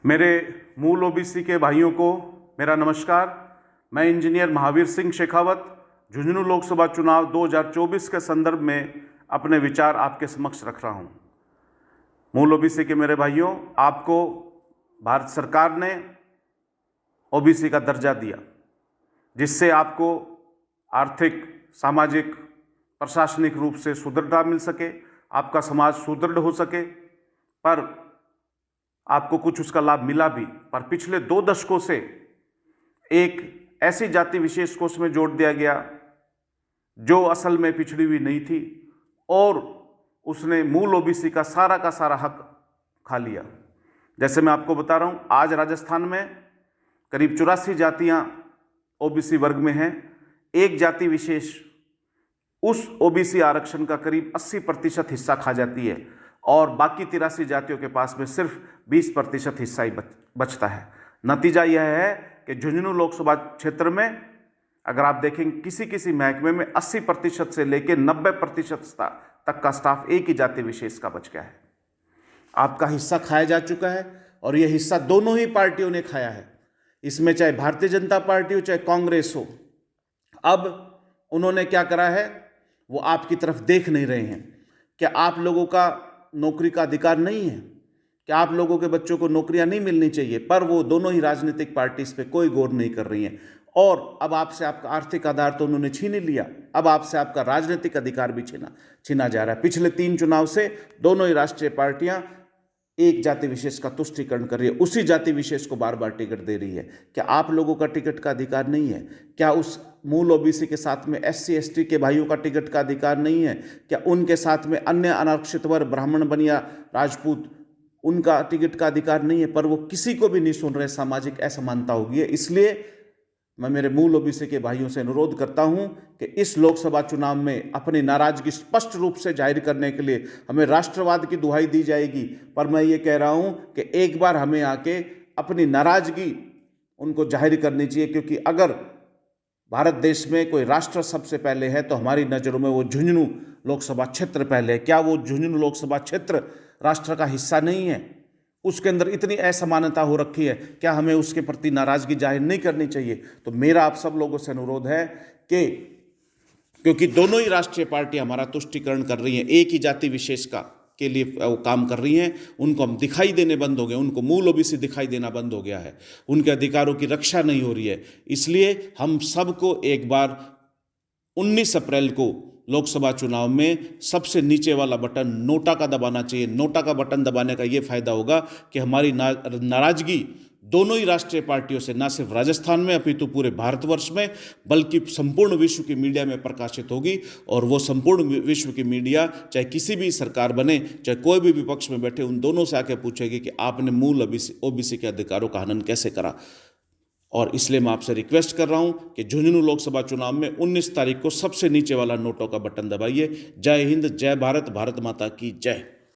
मेरे मूल ओबीसी के भाइयों को मेरा नमस्कार। मैं इंजीनियर महावीर सिंह शेखावत झुंझुनू लोकसभा चुनाव 2024 के संदर्भ में अपने विचार आपके समक्ष रख रहा हूं। मूल ओबीसी के मेरे भाइयों, आपको भारत सरकार ने ओबीसी का दर्जा दिया, जिससे आपको आर्थिक, सामाजिक, प्रशासनिक रूप से सुदृढ़ता मिल सके, आपका समाज सुदृढ़ हो सके। पर आपको कुछ उसका लाभ मिला भी, पर पिछले 2 दशकों से एक ऐसी जाति विशेष को उसमें जोड़ दिया गया जो असल में पिछड़ी हुई नहीं थी, और उसने मूल ओबीसी का सारा हक खा लिया। जैसे मैं आपको बता रहा हूं, आज राजस्थान में करीब 84 जातियां ओबीसी वर्ग में हैं। एक जाति विशेष उस ओबीसी आरक्षण का करीब 80% हिस्सा खा जाती है, और बाकी 83 जातियों के पास में सिर्फ 20% हिस्सा ही बचता है। नतीजा यह है कि झुंझुनू लोकसभा क्षेत्र में अगर आप देखेंगे, किसी महकमे में 80% से लेकर 90% तक का स्टाफ एक ही जाति विशेष का बच गया है। आपका हिस्सा खाया जा चुका है, और यह हिस्सा दोनों ही पार्टियों ने खाया है। इसमें चाहे भारतीय जनता पार्टी हो चाहे कांग्रेस हो, अब उन्होंने क्या करा है वो आपकी तरफ देख नहीं रहे हैं। क्या आप लोगों का नौकरी का अधिकार नहीं है? क्या आप लोगों के बच्चों को नौकरियां नहीं मिलनी चाहिए? पर वो दोनों ही राजनीतिक पार्टी इस पर कोई गौर नहीं कर रही हैं। और अब आपसे आपका आर्थिक आधार तो उन्होंने छीन ही लिया, अब आपसे आपका राजनीतिक अधिकार भी छीना जा रहा है। पिछले 3 चुनाव से दोनों ही राष्ट्रीय पार्टियां एक जाति विशेष का तुष्टीकरण कर रही है, उसी जाति विशेष को बार बार टिकट दे रही है। क्या आप लोगों का टिकट का अधिकार नहीं है? क्या उस मूल ओबीसी के साथ में SC ST के भाइयों का टिकट का अधिकार नहीं है? क्या उनके साथ में अन्य अनारक्षित वर्ग, ब्राह्मण, बनिया, राजपूत, उनका टिकट का अधिकार नहीं है? पर वो किसी को भी नहीं सुन रहे। सामाजिक असमानता होगी है। इसलिए मैं मेरे मूल ओबीसी के भाइयों से अनुरोध करता हूं कि इस लोकसभा चुनाव में अपनी नाराजगी स्पष्ट रूप से जाहिर करने के लिए हमें राष्ट्रवाद की दुहाई दी जाएगी। पर मैं ये कह रहा हूं कि एक बार हमें आके अपनी नाराजगी उनको जाहिर करनी चाहिए, क्योंकि अगर भारत देश में कोई राष्ट्र सबसे पहले है तो हमारी नज़रों में वो झुंझुनू लोकसभा क्षेत्र पहले है। क्या वो झुंझुनू लोकसभा क्षेत्र राष्ट्र का हिस्सा नहीं है? उसके अंदर इतनी असमानता हो रखी है, क्या हमें उसके प्रति नाराजगी जाहिर नहीं करनी चाहिए? तो मेरा आप सब लोगों से अनुरोध है कि क्योंकि दोनों ही राष्ट्रीय पार्टी हमारा तुष्टीकरण कर रही हैं, एक ही जाति विशेष का के लिए वो काम कर रही हैं, उनको हम दिखाई देने बंद हो गए, उनको मूल ओबीसी दिखाई देना बंद हो गया है, उनके अधिकारों की रक्षा नहीं हो रही है। इसलिए हम सबको एक बार 19 अप्रैल को लोकसभा चुनाव में सबसे नीचे वाला बटन नोटा का दबाना चाहिए। नोटा का बटन दबाने का ये फायदा होगा कि हमारी नाराजगी दोनों ही राष्ट्रीय पार्टियों से न सिर्फ राजस्थान में अपितु पूरे भारतवर्ष में बल्कि संपूर्ण विश्व की मीडिया में प्रकाशित होगी। और वो संपूर्ण विश्व की मीडिया चाहे किसी भी सरकार बने, चाहे कोई भी विपक्ष में बैठे, उन दोनों से आके पूछेगी कि आपने मूल ओबीसी के अधिकारों का हनन कैसे करा। और इसलिए मैं आपसे रिक्वेस्ट कर रहा हूं कि झुंझुनू लोकसभा चुनाव में 19 तारीख को सबसे नीचे वाला नोटों का बटन दबाइए। जय हिंद, जय भारत, भारत माता की जय।